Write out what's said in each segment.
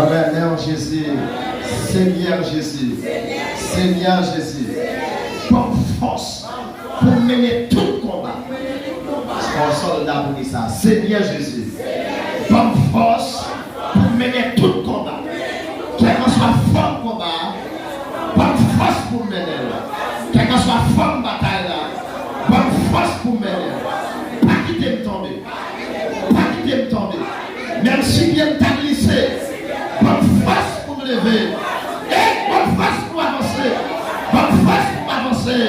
Gouverneur Jésus, Seigneur Jésus, Seigneur Jésus, comme force pour mener tout le combat. Un soldat pour dire ça, Seigneur Jésus, comme force pour mener tout le combat. Quel que soit forme combat, comme force pour mener. Quel que soit forme bataille là, comme force pour mener. Pas quitter me tomber. Pas quitter me tomber. Même si bien t'a glissé, bonne force pour me lever. Et bonne force pour avancer. Bonne force pour avancer.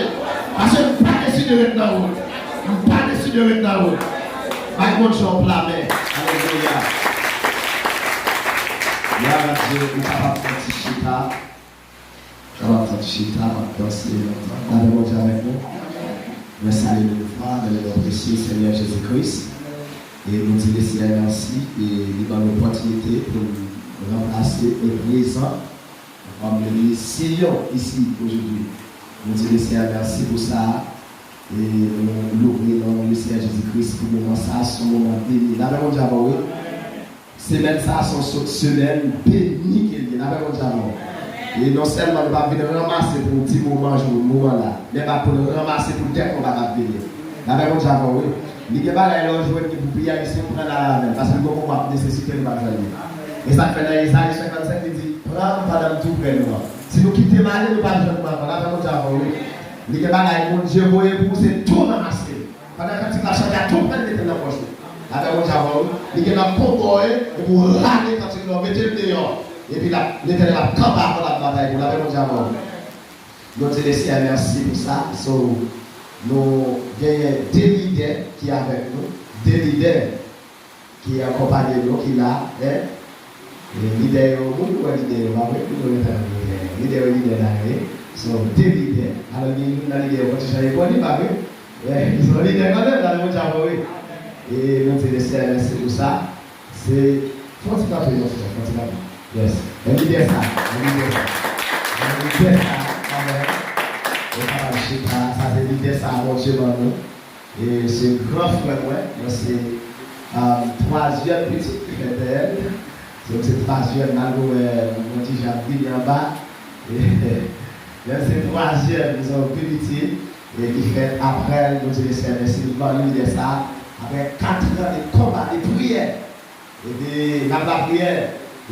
Parce que je ne peux pas décider de rester dans la route. Je ne peux pas décider de rester dans la route. Pas de gens blâmés. Alléluia. Là, Dieu, nous sommes capables de faire chita. Je vais faire chita, on va danser longtemps. Allez, mon Dieu avec nous. Merci à nous, frère, de notre précieux Seigneur Jésus-Christ. Et nous disons Seigneur merci et nous avons l'opportunité pour remplacer le présent comme le Seigneur ici aujourd'hui. Nous disons Seigneur merci pour ça et nous l'ouvrons dans le Seigneur Jésus-Christ pour le moment ça, son moment béni. La même chose avant, oui. Semaine ça, son semaine béni qu'il y a. La même chose avant. Et non seulement nous ne venir ramasser pour un petit moment, là, mais pour nous ramasser pour le temps qu'on va venir. La même chose avant, oui. Il y a des gens qui vous prier ici pour prendre la main, parce que nous avons nécessité de faire. Et ça fait dans Isaïe 55, il dit prends pendant tout près de moi. Si nous quittons mal, nous ne pouvons pas faire. Il y a des gens qui Dieu voyait pour c'est tout ramasser. Pendant que tu vas chanter à tout près de la poche. Il y a des convois et pour râler quand tu vas mettre le dehors. Et puis l'éternel a campé pour la bataille. Nous avons dit merci pour ça. Nous avons des leaders qui sont avec nous, des leaders qui accompagnent nous, qui sont là. Les leaders, sont des leaders. Alors, nous avons des leaders qui sont là. Ils sont leaders quand même, dans le monde. Et nous avons merci pour ça. C'est. Faut que tu fasses yes. Un leader ça. Un leader ça. Ça c'est l'idée ça à mon Dieu et c'est grand frère moi c'est troisième petite qui fait d'elle donc c'est troisième là où mon petit jardin en bas et c'est troisième ils ont petit et qui fait après nous les services nous allons l'idée ça après 4 ans de combat de prière et puis la prière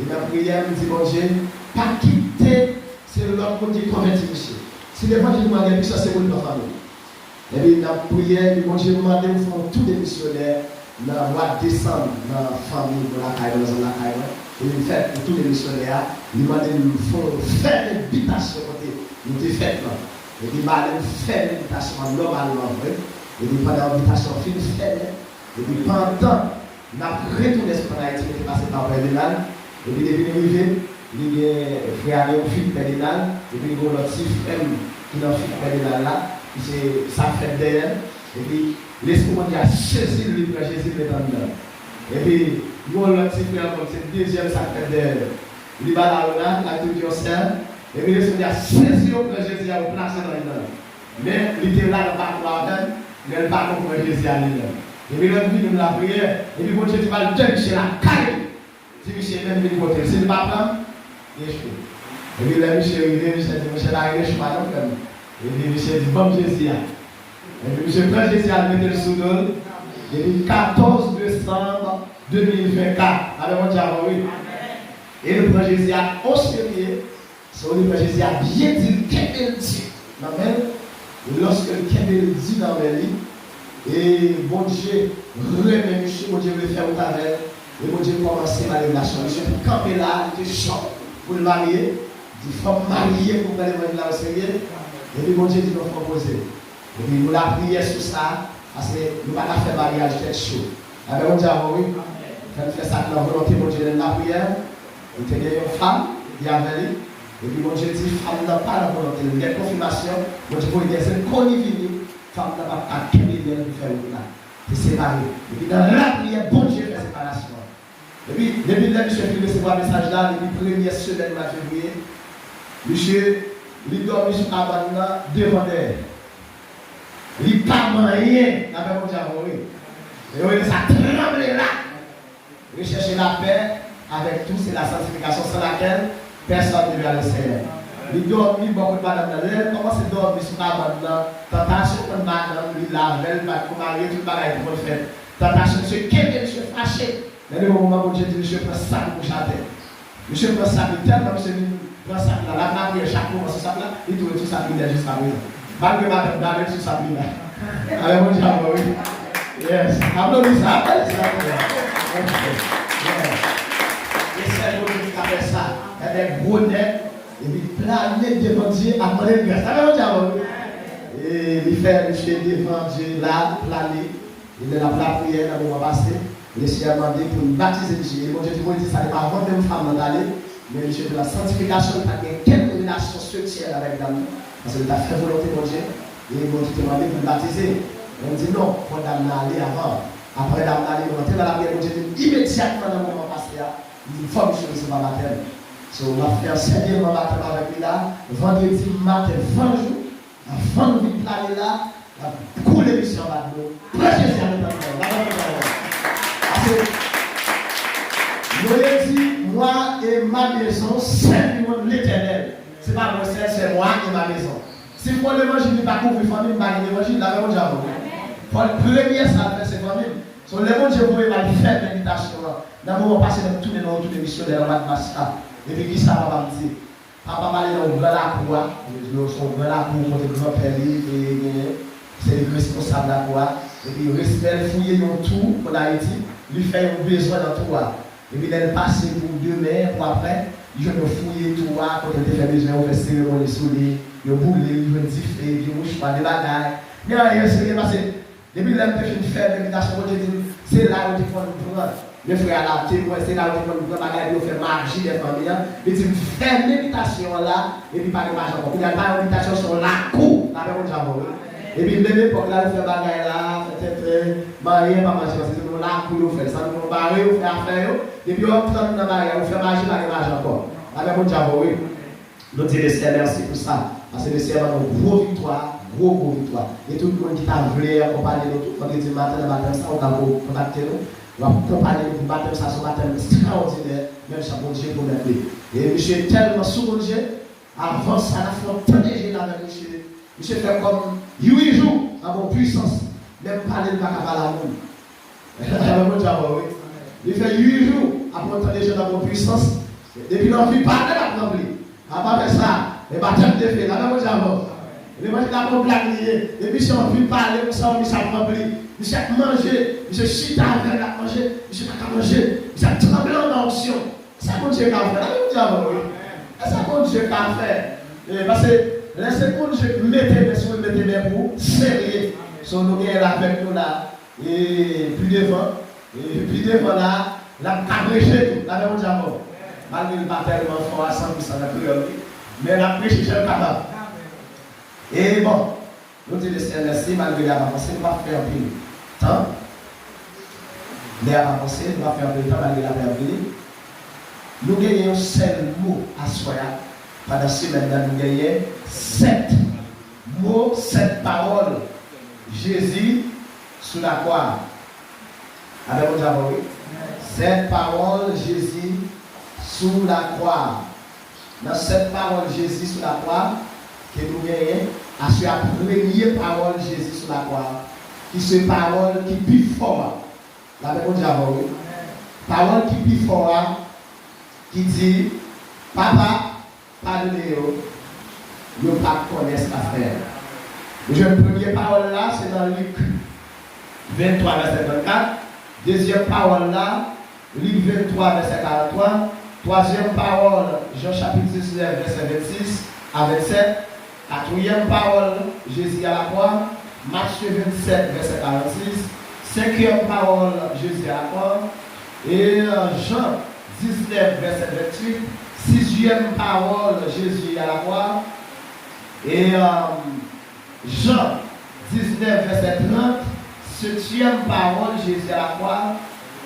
et la prière nous dit mon Dieu pas quitter c'est l'homme qu'on dit converti monsieur. Si l'évangile demande plus, ça c'est pour notre famille. Et puis, dans la prière, le bon Dieu demande de faire tous les missionnaires dans le mois de décembre, dans la famille, dans la caille, dans la caille. Et il fait pour tous les missionnaires, il demande de nous faire l'invitation côté. Nous avons fait là. Et puis, il m'a fait l'invitation normalement, vrai. Et puis, pendant l'invitation, il fait. Et puis, pendant, il a retourné sur Haïti, il est passé par Pédinal. Et puis, il est venu arriver. Il y a frère et fille pédinal, et puis il y a l'autre frère qui est dans le fille pédinal là, c'est sa fête d'elle, et puis l'esprit de Dieu a saisi le livre de Jésus dedans. Et puis, nous avons l'autre frère, c'est le deuxième sa fête d'elle. Il va là, la toute yourself, et puis l'esprit de Dieu a saisi le livre de Jésus à placer dans le. Mais il était là dans le bac, mais il n'a pas compris Jésus à lui. Et puis, il a vu la prière, et puis, Dieu va le tenir chez la caille. Si Michel même venu côté, c'est le papa. Et puis là, Michel dit, Michel a arrivé, je suis pas comme. Et puis Michel dit, bon Jésus. Et puis Michel prend Jésus à mettre le sous-dol. Et puis 14 décembre 2024. Alors on dit, oui. Et le prend Jésus à 11 février. Le prend Jésus a bien dit, qu'est-ce qu'il dit. Et lorsque le qu'est-ce dit dans le lit, et bon Dieu remet Michel, bon Dieu veut faire au travail. Et mon Dieu commence ma relation. Je suis campé là, il était chaud pour le marier. Il faut marier pour faire le là au Seigneur. Et puis mon Dieu dit, nous faut poser. Et puis nous la prière sur ça, parce que nous ne pouvons pas faire mariage tête chaud. Alors on dit, oui, quand on fait ça avec la volonté, mon Dieu donne la prière. Il y a une femme, il y a lui. Et puis mon Dieu dit, femme n'a pas la volonté. Il y a une confirmation. Mon Dieu dit, c'est une connivie. Femme n'a pas à quelle idée de faire là. C'est séparé. Et puis dans la prière, bon Dieu fait séparation. Et puis, depuis que monsieur fait recevoir le message là, depuis la première semaine de février, monsieur, il dormi sur la bande devant elle. Il n'a pas rien avec mon diable. Et oui, ça tremble là. Il cherche la paix, avec tout, c'est la sanctification sans laquelle personne ne verra le Seigneur. Il dormit beaucoup de madame dans l'air, comment c'est dormir sur la bande là, tentation de madame, il lave, elle va marier, tout le bagage pour le faire. Tentation, monsieur, qu'est-ce monsieur fâché? Mais le moment où j'ai dit, monsieur, prends ça pour chanter. Monsieur, prends ça pour tellement, monsieur, prends ça là, la mariée, chaque fois, sur ça là, il doit tout ça pour jusqu'à présent. Malgré madame, d'aller sur ça là. Allez, mon diable, oui. Yes. Applaudissez ça, applaudissez ça. Et c'est le qui a fait ça, avec bonnet, et puis planer devant Dieu, après le grâce. Ça va, mon diable? Et il fait le chien devant Dieu là, planer. Il est là pour la prière, dans le moment passé. Le Seigneur a demandé pour nous baptiser Dieu. Et mon Dieu, dit ça n'est pas avant une femme d'aller, mais le Dieu de la sanctification, il n'y a quelle relation sexuelle avec l'homme. Parce qu'il a fait volonté, mon Dieu. Et mon Dieu demandé pour nous baptiser. On dit non, il faut aller avant. Après d'aller rentrer dans la prière, mon Dieu dit immédiatement dans le moment passé, il faut que je recevoir ma baptême. So, on va faire servir mon baptême avec lui là, vendredi matin, 20 jours, avant de planer là, couler sur la l'eau. Prêchez Jésus à notre Noé dit, moi et ma maison serviront l'Éternel. Ce n'est pas mon Seigneur, c'est moi et ma maison. Si pour l'évangile n'est pas couvert, famille, pas l'évangile, la même chose. Pour le premier, ça fait c'est famille. Sur l'évangile, vous pouvez faire l'invitation. Dans le moment passé, nous tournons dans toutes les missionnaires, on va te et puis qui ça va me dire? Papa m'a dit, on va la cour, on va la cour pour le grand-père, c'est le responsable de la cour. Et puis, il respecte, fouiller tout pour Haïti, lui fait un besoin dans tout. Et puis, il passe pour demain, pour après, il va fouiller tout, quand il fait besoin, on fait cérémonie sous lui, il va bouler, il va differ, il va moucher pas des bagailles. Mais rien, c'est passé. Depuis que je fais l'invitation, c'est là où il faut nous prendre. Les frères là, c'est là où il faut nous prendre, il fait marcher des familles. Il dit, fais l'invitation là, et puis pas de marge encore. Il n'y a pas d'invitation sur la cour, la même chose. Et puis, même époque là, il fait bagaille là, peut-être, marié, pas marcher, c'est pour la cour, il fait ça, nous barrer, il fait affaire, et puis on prend dans la barrière, il fait marcher, pas de marge encore. La même chose, oui. Nous disons le Seigneur, merci pour ça. Parce que le Seigneur a une grosse victoire. Gros victoire. Et tout le monde qui t'a voulu accompagner nous, quand il dit matin, le matin, ça, on va contacter nous. On va accompagner nous, matin, ça, son matin extraordinaire, même ça, mon Dieu, pour m'aider. Et monsieur est tellement sous mon Dieu, avant ça, la foi protégée là, monsieur. Monsieur fait comme 8 jours à mon puissance, même parler de ma cabale à mon. Il fait 8 jours à protéger dans mon puissance, et puis l'envie parler à l'envie. Après ça, les baptêmes de fait, là, mon Dieu. Les gens qui ont blagué, et puis si on veut parler, on s'en remplit. Monsieur a mangé, monsieur chita avec la manger, monsieur n'a qu'à manger, monsieur a tremblé en onction. C'est ça qu'on Dieu a fait. C'est ça qu'on Dieu a fait. Parce que laissez qu'on Dieu mettez les pour serrer. Son nous est là avec nous là. Et puis devant là, la cabrèche tout, la même diamant. Malgré le baptême fort à 100% la priorité, mais la prêche est capable. Et bon, nous disons le Seigneur merci, malgré l'avancée, nous va faire un peu de temps. Mais avancé, nous va faire un peu de temps, malgré la période. Nous gagnons 7 mots à soi. Pendant la semaine, nous gagnons 7 mots, 7 paroles. Jésus sous la croix. Avec vous avez 7 paroles, Jésus sous la croix. Dans cette parole, Jésus sous la croix, que nous gagnons, à ce la première parole Jésus sur la croix, qui c'est parole qui plus fort. La même chose avant. Parole qui plus fort, qui dit, Papa, pardonnez-vous, nous ne connaissons pas faire. La première parole là, c'est dans Luc 23, verset 24. Deuxième parole là, Luc 23, verset 43. Troisième parole, Jean chapitre 19, verset 26 à 27. Quatrième parole, Jésus à la croix, Matthieu 27, verset 46. Cinquième parole, Jésus à la croix. Et Jean 19, verset 28. Sixième parole, Jésus à la croix. Et Jean 19, verset 30. Septième parole, Jésus à la croix.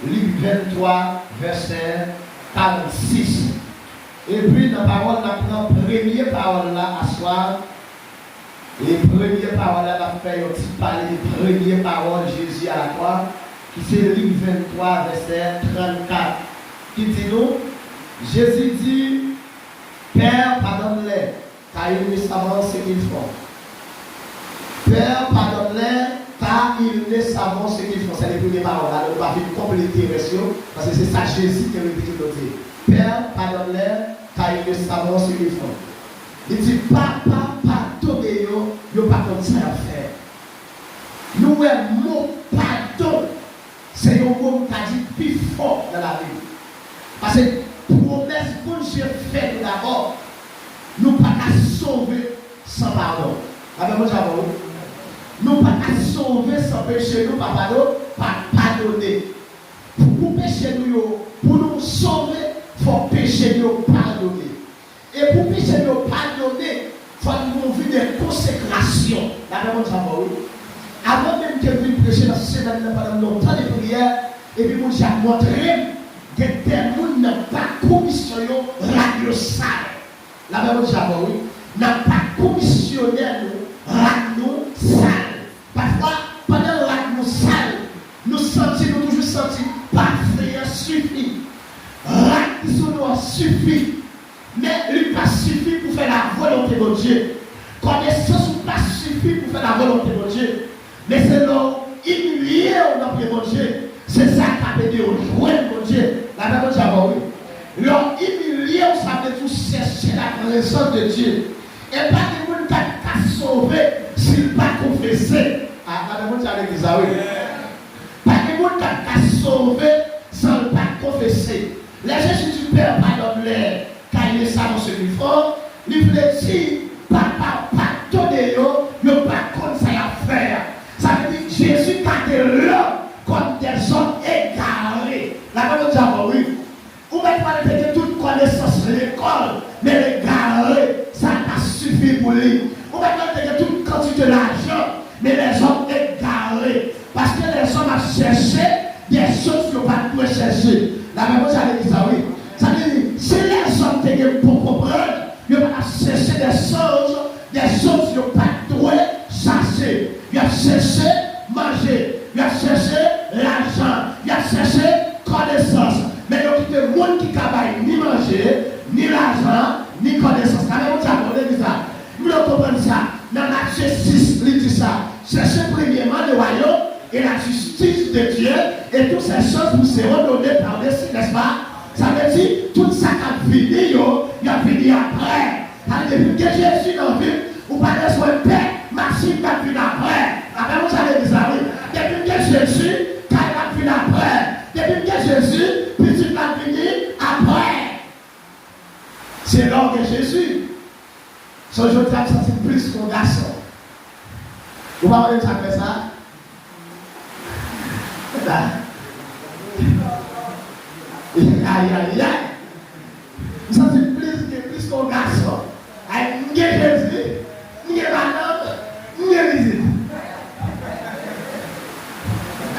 Luc 23, verset 46. Et puis, dans la parole, on prend première parole là, à soir. Et première parole là, on fait un petit parler de première parole, Jésus à la croix, qui c'est Luc 23, verset 34. qui dit nous, Jésus dit, Père, pardonne-les, car ils ne savent ce qu'ils font. Père, pardonne-les, car ils ne savent ce qu'ils font. C'est les premières paroles. Là, on va compléter les choses, parce que c'est ça Jésus qui répète aujourd'hui. Père, pardonne-les, car ils ne savent ce qu'ils font. Il dit, Papa, pardonnez-nous, nous pas comme ça à faire. Nous, le mot pardon, c'est un mot qui a dit plus fort dans la vie. Parce que promesse que Dieu fait d'abord, nous ne pouvons pas sauver sans pardon. Nous ne pouvons pas sauver sans péché, nous ne pas pardonner. Pour pécher nous, pour nous sauver, il faut pécher nous pardonner. Et pour pécher nous pardonner, il faut nous vivre des consécrations. Avant même que vous prêchiez dans ce semaine pendant longtemps de prière, et puis vous avez montré que des gens n'ont pas commissionné radio sale. La même chose, oui. N'a pas commissionné radio sale. Parfois, pendant la radio sale, nous toujours senti, parfait suffit. Radio suffit. Mais il n'a pas suffi pour faire la volonté de Dieu. Connaissance n'a pas suffi pour faire la volonté de Dieu. Mais c'est l'homme humilié au nom de mon Dieu. C'est ça qui a été au jouet de mon Dieu. La même chose, oui. L'homme humilié, ça veut tout chercher la présence de Dieu. Et pas de monde qui a sauvé s'il n'a pas confessé. Ah, la même chose avec Isaïe. Pas de monde qui a sauvé sans ne pas confesser. Les Jésus du Père pardonne-les, car ils savent ce qu'ils font. Il voulait dire, Papa, pardonnez-nous, ne pas comme ça à faire. Ça veut dire que Jésus a été là comme des hommes égarés. La même chose, oui. Vous ne pouvez pas répéter toute connaissance de l'école, mais égarés, ça n'a suffi pour lui. Vous ne pouvez pas répéter toute quantité d'argent, mais les hommes égarés. Parce que les hommes ont cherché des choses qu'ils n'ont pas pu chercher. La même chose avec Isaïe. Ça veut dire, si les hommes étaient pour comprendre, ils vont chercher des choses qu'ils n'ont pas pu chercher. Il a cherché manger, il a cherché l'argent, il a cherché connaissance. Mais il y a tout le monde qui travaille ni manger, ni l'argent, ni connaissance. Nous comprenons ça. Dans Matthieu 6, il dit ça. Cherchez premièrement le royaume et la justice de Dieu, et toutes ces choses vous seront données par dessus, n'est-ce pas? Ça veut dire tout ça qui a fini, il a fini après. Depuis que Jésus dans la vie, vous parlez sur le Père. Maxime qui a fini après. Après, vous savez ça, oui. Depuis que Jésus, quand il a fini après. Depuis que Jésus, petit a fini après. C'est l'homme de Jésus. Son jour de c'est plus qu'un garçon. Vous parlez de ça comme ça? Aïe. Vous sentez plus qu'un garçon. Aïe, Jésus, il est madame.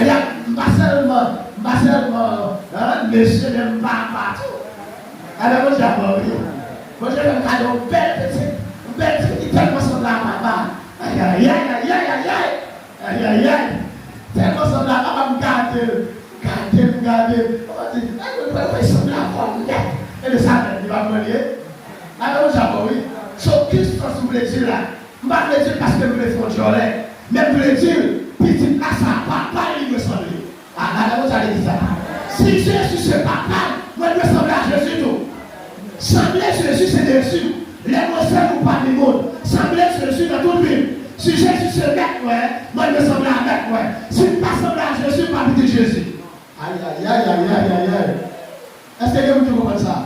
Il y a pas seulement, monsieur n'aime pas partout. Alors, moi, j'ai un cadeau belle petite, tellement semblable à papa. Aïe. Tellement semblable à me garder. On dit, il semble à me garder. Et le savait, il va me lier. Alors, oui. Sauf que ce que vous voulez dire là, je ne vais pas dire parce que vous voulez faire jolet, mais vous voulez dire, petit là, ça papa, il me semble. Ah, vous allez dire ça. Si Jésus c'est papa, moi je me semble à Jésus tout. Sembler Jésus c'est dessus. Les mots c'est pour pas du monde. Sembler Jésus dans toute ville. Si Jésus c'est mec, moi je me semble à mec, si je ne pas semble à Jésus, pas petit Jésus. Aïe. Est-ce que vous comprenez ça?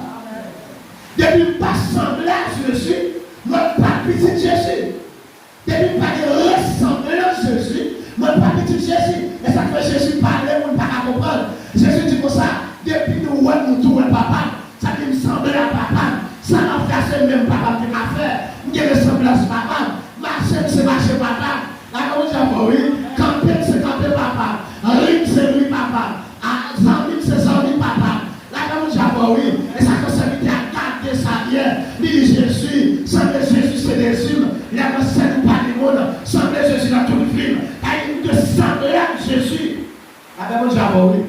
Depuis pas sembler à Jésus, moi pas petit Jésus. Depuis pas de ressembler à Jésus, moi pas petit Jésus. Et ça fait Jésus parler, on ne peut pas comprendre. Jésus dit comme ça, depuis nous tout papa, ça qui me semble à papa. Ça n'a fait même papa qui m'a fait. Je ressemble à ce papa. Marcher, c'est marcher papa. Là, comme j'avoue, oui, camper, c'est camper papa. Rime, c'est rime papa. Zambie, c'est zambie papa. Là, comme j'avoue, oui, et ça concerne à garder sa vie. Il dit Jésus, semble Jésus, c'est des humains. Il a conseillé pas du monde. Semble Jésus dans tout le film. Il te semble à Jésus. Là, comme j'avoue, oui.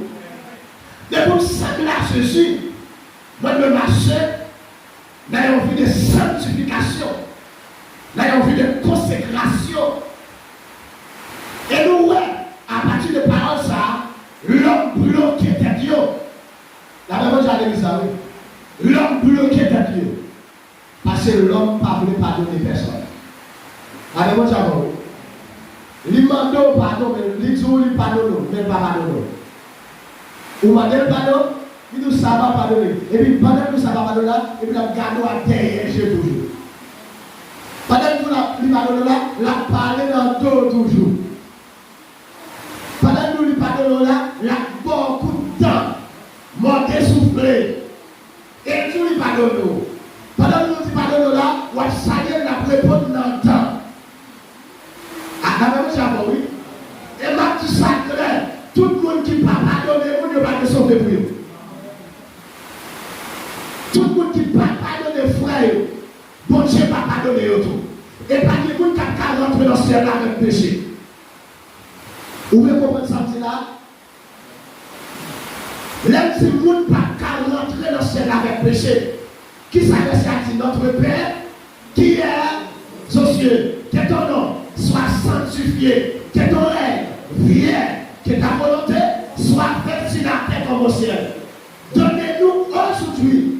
De vous sembler à Jésus, vie de sanctification. Là, il y a une vie de consécration. Et nous, ouais, à partir de paroles, ça, l'homme bloqué tête Dieu. La même chose à l'église, oui. L'homme bloqué tête Dieu. Parce que l'homme ne voulait pas pardonner personne. La même chose à vous. Il demande pardon, mais il dit qu'il pardonne, mais pas pardonner. Ou m'a donné pardon, il nous ça va pardonner. Et puis pendant que nous ça va pardonner, et puis nous gardons à terre toujours. Pendant que nous pardonnons là, la parler dans le dos toujours. Pendant que nous pardonnons là, la beaucoup de temps, monter souffler. Et tout lui pardonnons. Pendant que nous pardonnons là, on va saluer la répondre dans le temps. Ah, la même chose, oui. Et ma tout sacré, tout le monde qui ne peut pas pardonner, on ne va pas sauver pour eux. Tout le monde qui ne peut pas pardonner frère, bon Dieu ne va pas pardonner tout. Et pas de monde qui a rentré dans ce ciel avec péché. Vous pouvez comprendre ça là? L'homme si le monde ne peut pas rentrer dans ce ciel avec péché. Qui s'adresse à notre Père, qui est aux cieux, que ton nom soit sanctifié, que ton règne vienne, que ta volonté soit faite sur la terre comme au ciel. Donnez-nous aujourd'hui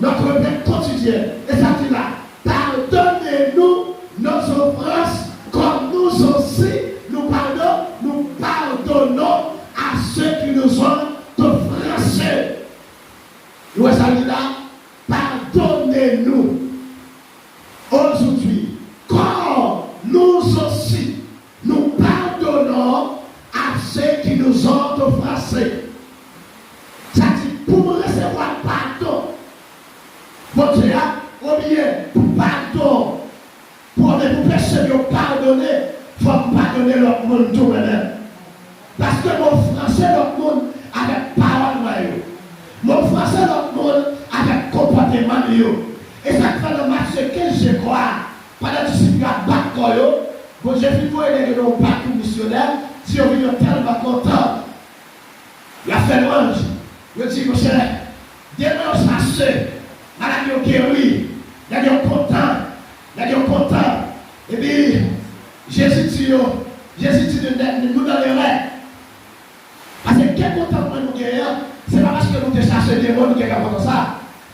notre pain quotidien. Et ça dit là, pardonnez-nous nos offenses comme nous aussi nous pardonnons à ceux qui nous ont offensés. Nous ça dit là, pardonnez-nous aujourd'hui comme nous aussi nous pardonnons à ceux qui nous ont offensés. Ça dit pour recevoir pardon. Bon Dieu, ou bien pour pardon, pour personne qui pardonner, il faut pardonner l'autre monde tout même. Parce que mon français l'autre monde avec parole noyau. Mon français l'autre monde avec comportement noyau. Et ça fait le match que je crois. Pendant que je suis à Bakoyo, bon j'ai vu voir les gens partout missionnaire, si on vient tellement content. Il a fait l'ange. Je dis, mon cher, demain on se passe. Madame yo guéri, il y a des contents, et puis Jésus dit de nous dans les rêves. Parce que quel content pour nous guérir, ce n'est pas parce que nous te cherchons des mots qui sont comme ça,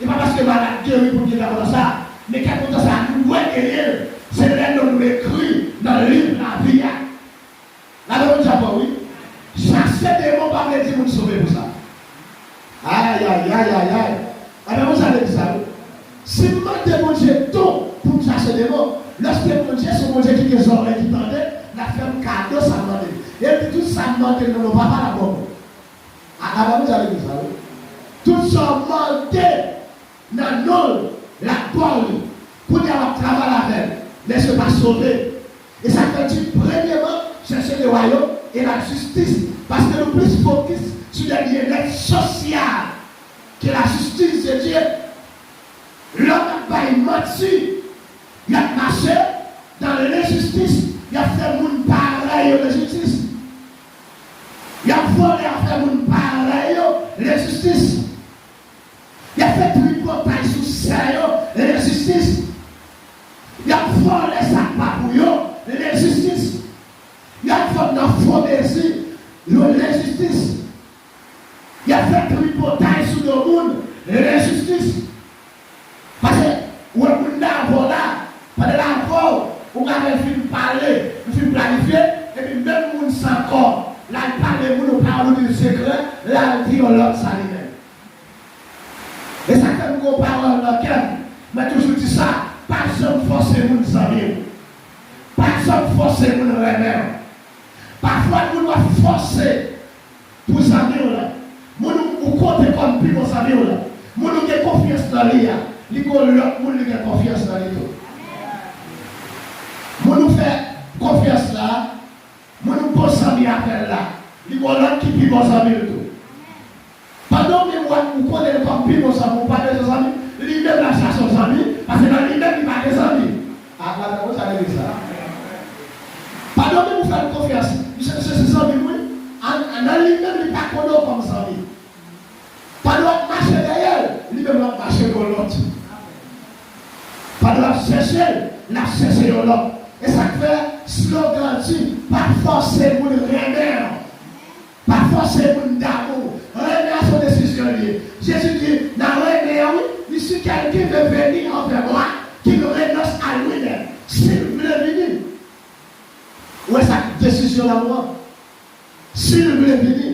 ce n'est pas parce que madame guéri pour nous comme ça, mais quel content ça nous doit guérir, c'est là que nous écrit dans le livre de la vie. La même chose, oui. Chercher des mots, pas me dire nous sauver pour ça. Aïe. Alors vous allez dire ça. Si vous demandez mon Dieu tout pour chercher des mots, lorsque mon Dieu, c'est mon Dieu qui les oreilles qui tendait, la femme cadeau, ça demande. Et puis tout ça demande, nous ne va pas la bombe. Alors vous allez dire ça. Tout ça demande dans nous, la bonne, pour dire on travaille avec, mais ce n'est pas sauvé. Et ça fait dire, premièrement, chercher le royaume et la justice. Parce que nous plus focus sur les liens sociaux. Que la justice de Dieu, l'homme n'a pas menti, il a marché dans l'injustice, il a fait mon pareil à l'injustice. Il a volé à faire mon pareil à l'injustice. Il a fait tripotage sous sérieux l'injustice. Il a volé sa papouillon l'injustice. Il a fait dans fondésie l'injustice. Il a fait tripotage sur le monde, l'injustice. Parce que, où est le monde là, pendant la voix, on a fait parler, on fait planifier, et puis même le monde sans corps, là, il parle de monde, on parle du secret, là, il dit, on l'autre, ça lui-même. Et ça fait une grosse parole dans le cœur, mais toujours dit ça, pas jamais forcer le monde sans vivre. Pas jamais forcer le monde remède. Parfois, nous doit forcer pour s'en vivre là. Ou compte comme plus mon ami là. Mon qui a confiance dans lui, il y a l'autre monde qui a confiance dans lui. Mon nous fait confiance là, mon nous bon ami après là, il y a l'autre qui plus bon ami tout. Pendant que moi nous connaissons comme plus bon ami, pas des amis, lui-même la chasse aux amis, parce que dans lui-même il n'a pas des amis. Ah là, vous allez dire ça. Pendant que vous faites confiance, c'est ça oui. En lui-même il n'est pas connu comme ça. Pas l'autre marcher derrière, lui-même l'autre marcher pour l'autre. n'a cherché l'homme. Et ça fait slogan dit, pas forcer pour le remettre, pas forcer pour d'amour. Remettre son décision liée. Jésus dit, dans remettre, oui, si quelqu'un veut venir envers moi, qu'il renonce à lui-même. S'il veut venir, où est sa décision là moi? S'il veut venir,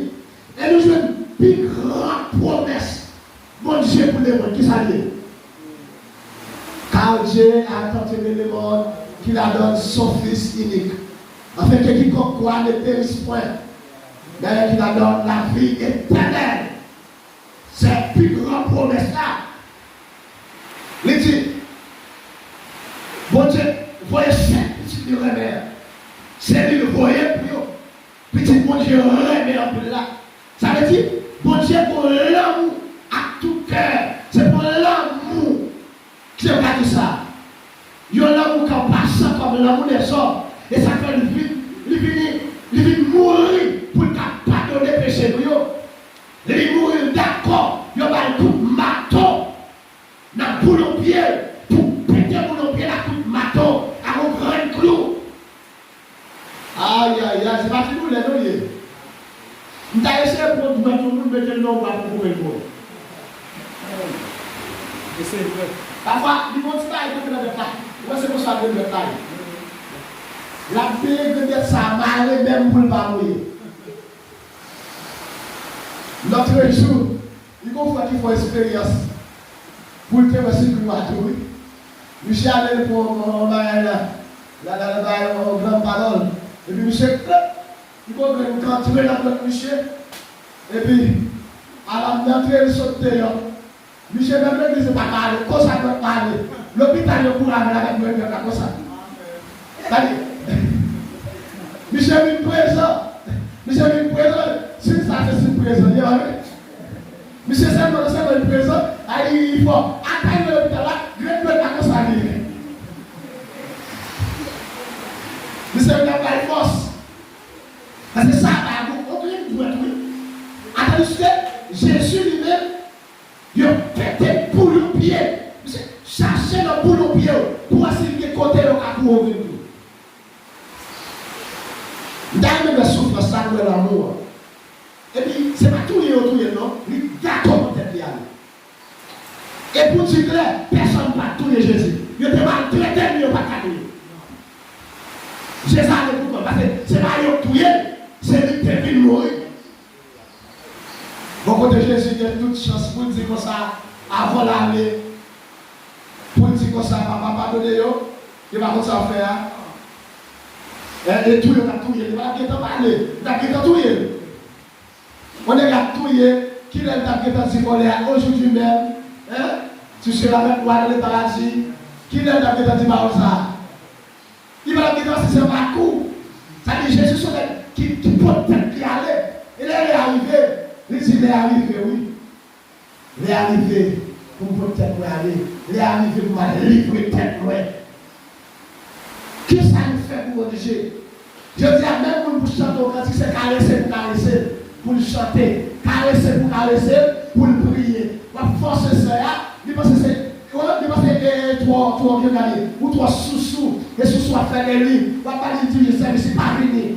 et nous jouons une plus grande promesse. Bon Dieu pour les mondes, qui s'allie. Car Dieu a tant aimé le monde qu'il a donné son Fils unique. Afin que quiconque croit ne périsse point, mais qu'il a donné la vie éternelle. C'est la plus grande promesse là. Il dit, bon Dieu, voyez cette petite remède. C'est lui le voyez pour petit bon Dieu remet un peu là. Ça veut dire, bon Dieu pour l'amour à tout cœur. C'est pour l'amour. Qui n'a pas dit ça? Il y a l'amour qui passe comme l'amour des hommes. Et ça fait il vient mourir pour pardonner le péché. Il vient mourir d'accord. Il y a un coup de marteau dans le boulot pied pour péter le boulot pied dans le coup de marteau à un grand clou. Aïe, aïe, aïe, c'est pas fini les deux. Nous avons essayé pour tout le monde mettre le nom pour couper le boulot. Parfois, ils vont se faire dans le taille. Moi, c'est pour ça que je le taille. La paix de mettre ça mal, même pour ne pas mourir. L'autre jour, il faut qu'il faut expérience pour le faire aussi pour tout. Je suis allé pour la grande parole. Et puis, monsieur, il faut que rentrer dans notre monsieur. Et puis, à l'entrée, il saute dehors. Monsieur, même le disait pas parler, comme ça peut parler. L'hôpital est pour avec moi, comme ça. C'est-à-dire, monsieur est présent. Monsieur est présent. Si ça c'est présent, il y a monsieur c'est présent. Il faut atteindre l'hôpital là, grande comme ça. Monsieur n'a pas de force. Parce que ça, aucun doit être. Attendez, Jésus lui-même, il a pété pour le pied. Cherchez le pour le pied pour essayer de côté le cas pour revenir. Dans le souffrance, ça de l'amour. Et puis, ce n'est pas tout autour, non? Il y a comment t'es bien. Et pour dire clair, personne ne va tout Jésus. Il était maltraité, mais il n'a pas tout. C'est ça le pourquoi. Parce que ce n'est pas tout, c'est lui qui est venu mourir. Bon, côté Jésus, il y a toute chance pour dire comme ça, avant l'année, pour dire comme ça, papa, pardonnez, il va comme ça faire. Et tout, il va tout, il va parler, il va tout. On est là tout, qui est là si on est aujourd'hui même, tu seras avec moi dans le paradis, qui est là si ça. Il va dire que c'est un coup. Ça dit Jésus qui peut peut-être y aller. Il est arrivé. Il dit, il est arrivé, oui. Il est arrivé pour peut-être aller. Il est arrivé pour aller livrer tête loin. Qu'est-ce que ça nous fait pour Dieu? Je dis à même pour chanter au cantique, c'est caresser pour caresser, pour chanter, caresser pour caresser, pour prier. Pour forcer ça, il pense que c'est. Il pense que toi, regardez, ou toi, sous-sous, et sous-sous a fait des livres, ou pas dire que service, c'est pas venu.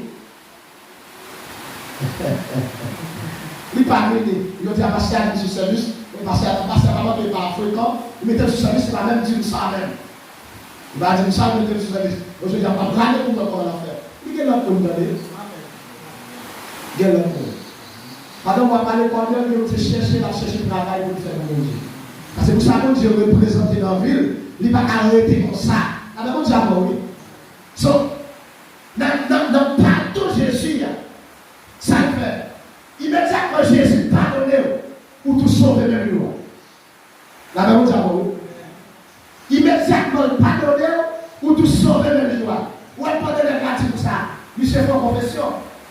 Il n'est pas venu. Il a dit à Pascal sur service, et Pascal vraiment qu'il n'est pas fréquent, il mettait sur service, il va même dire ça même. Il va dire ça, il mettait sur service. Aujourd'hui, il n'a pas blagué pour comment on a fait. Il y a l'autre pour nous donner. Il y a l'autre pour. Pardon, on va parler quand même, il chercher le travail pour faire mon Dieu. Parce que vous savez, mon Dieu représenté dans la ville, il n'a pas arrêté comme ça. Alors, mon Dieu a oui. Donc, dans le pardon de Jésus, ça fait. Immédiatement, Jésus pardonné pour tout sauver même lui. La même chose, immédiatement, pardonné pour tout sauver même lui. Ou elle peut donner gratuit pour ça. Monsieur fait confession.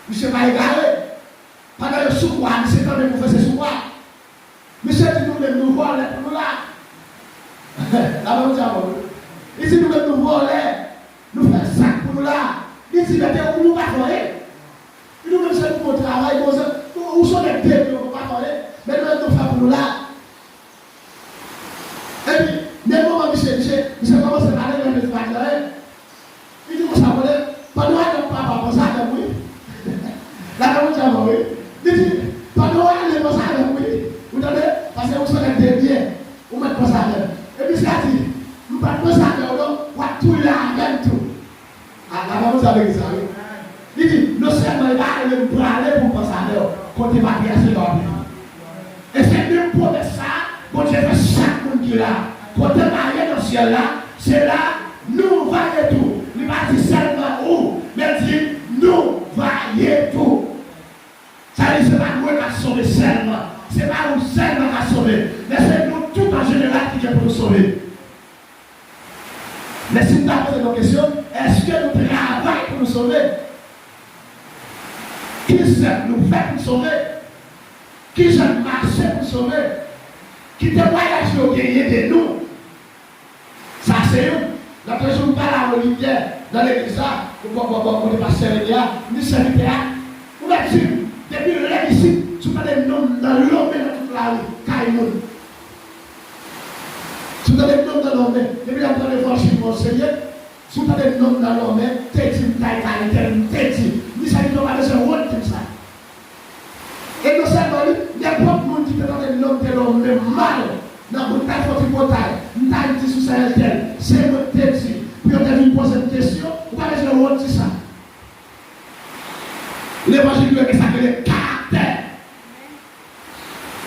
Monsieur va égarer. Pendant le soukoua, monsieur quand même confesser soukoua. Monsieur dit nous-mêmes nous voler pour nous là. La même chose, il dit nous-mêmes nous voler. Nous faire ça pour nous là. Il dit mettez où nous pas voler. Nous-mêmes c'est pour notre travail. Où sont les deux qui ne vont pas parler? Mais nous faisons pour nous là. Et puis, dès le moment où monsieur commence à parler le festival, il dit, vous savez, pendant que papa pense à oui, la maman dit, oui, il dit, pendant que le pense à oui, vous entendez, parce que vous serez bien, vous mettez pense à et puis c'est dit, nous ne pouvons pas penser à vous, tout là, même tout. La maman dit, ça, oui. Il dit, non seulement il va aller pour aller pour penser à l'heure, quand il va bien se dormir. Et c'est même pour ça, quand Dieu fait chaque monde qui est là, quand il va aller dans le ciel là, c'est là, nous voyons tout. Il va dire seulement où, mais il dit, nous voyons tout. Ça veut dire, c'est pas nous qui avons sauvé seulement, c'est pas nous seulement qui avons sauvé, mais c'est nous tout en général qui est pour nous sauver. Mais si nous avons posé nos questions, est-ce que nous travaillons pour nous sauver? Qui nous fait pour sauver? Qui s'est marché pour sauver? Qui témoignage au gagné de nous? Ça c'est eux. L'autre jour, on parle à Olivier dans l'église, on est passé là, ni serviteur. On va dire, depuis le ici, tu as des noms dans l'homme dans toute la rue, Caïmoun. Tu as des noms dans l'homme, depuis la première fois, je suis conseiller, tu as des noms dans l'homme, Téti, Taïkaï, Téti. Ni ça, il ne va pas laisser un rôle comme ça. Et non seulement, il y a beaucoup de monde qui peut entendre l'homme de l'homme, mais mal, dans mon taille, faut qu'il portail, une taille qui sous sa tel, c'est mon Téti. Puis on a vu poser une question, on va laisser un rôle de ça. L'évangile doit être ça que le caractère.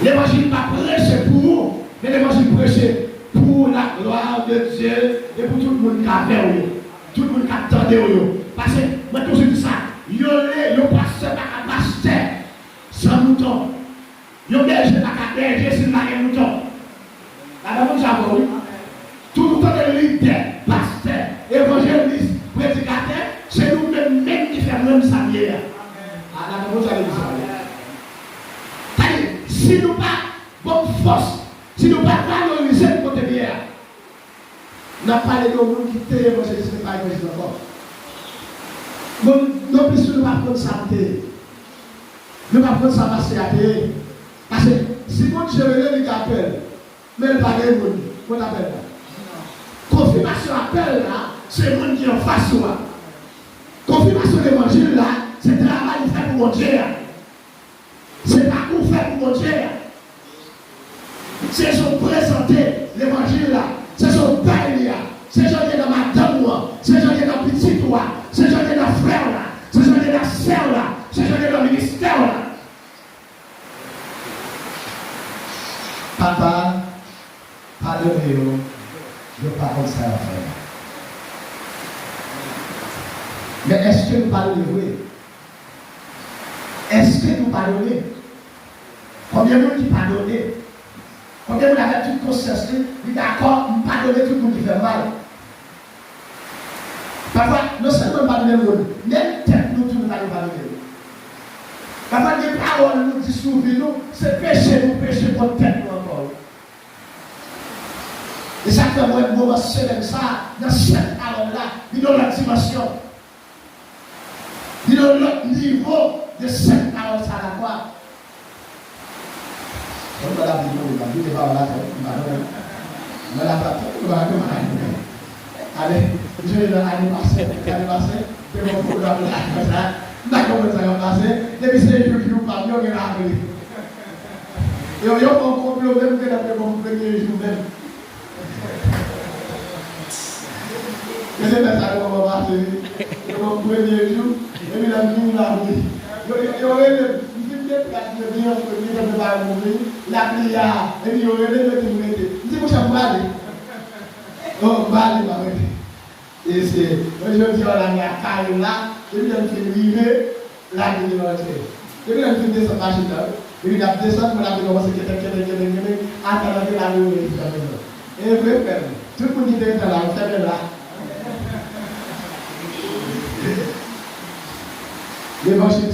L'évangile va prêcher pour vous, mais l'évangile prêcher pour la gloire de Dieu et pour tout le monde qui a fait, tout le monde qui a attendu. Parce que, moi, tout je dis ça, yo passe par la pasteur sans mouton. Yo berger par la berger sans la mouton. La dame vous avez tout le temps de leader, pasteur, évangéliste, prédicateur, c'est nous-mêmes qui faisons même ça hier. La dame vous avez dit ça. Si nous pas bonne force, si nous pas valoriser le côté bien, nous avons parlé de nous qui étaient évangélistes, mais pas évangélistes encore. Nous plus nous ne pas prendre santé. Nous ne pas prendre sa passéité. Parce que si mon Dieu il appelle, mais il ne va pas de monde, qu'on appelle là. Confirmation appelle là, c'est le monde qui est en face de moi. Confirmation de l'évangile là, c'est le travail fait pour mon Dieu. C'est pas pour faire pour mon Dieu. C'est son présenter l'évangile là, c'est son taille là, c'est son dans ma dame moi, c'est son dans petit toi, c'est son dans frère là, c'est son dans sœur là, c'est son dans ministère là. Papa, pardonnez-nous, je ne pas comme ça à faire. Mais est-ce que nous pardonnons? Est-ce que nous pardonnons? Combien de gens qui pardonnent? Combien de gens avec toute conscience, ils d'accord, nous pardonner tout le monde qui fait mal. Parfois, non seulement pardonner le monde, même tête nous, tout nous pardonner. Parfois, les paroles nous disent sur nous, c'est péché, nous péché pour tête nous encore. Et ça fait moi, moment célèbre ça, dans cette parole-là, il y a la dimension. Il y a l'autre niveau de cette parole, ça la quoi. On va la dire, on va la allez, je vais aller passer, c'est mon programme là, d'accord, ça va passer, depuis ces jours qui nous parlent, on est là. Et on a un problème que d'après mon premier jour même. Et c'est ça qu'on va passer, mon premier jour, et puis la nuit, la nuit. Il y aurait la prière, et puis il y aurait le dit que ça me va aller. Oh, va aller, et c'est, aujourd'hui, on a mis à carré là, et puis on fait arriver, là, il est rentré. Et puis on fait descendre la machine là, et puis on a descendu, on a commencé à attendre la rue, et puis tout le monde qui était là, on fait là. L'évangile.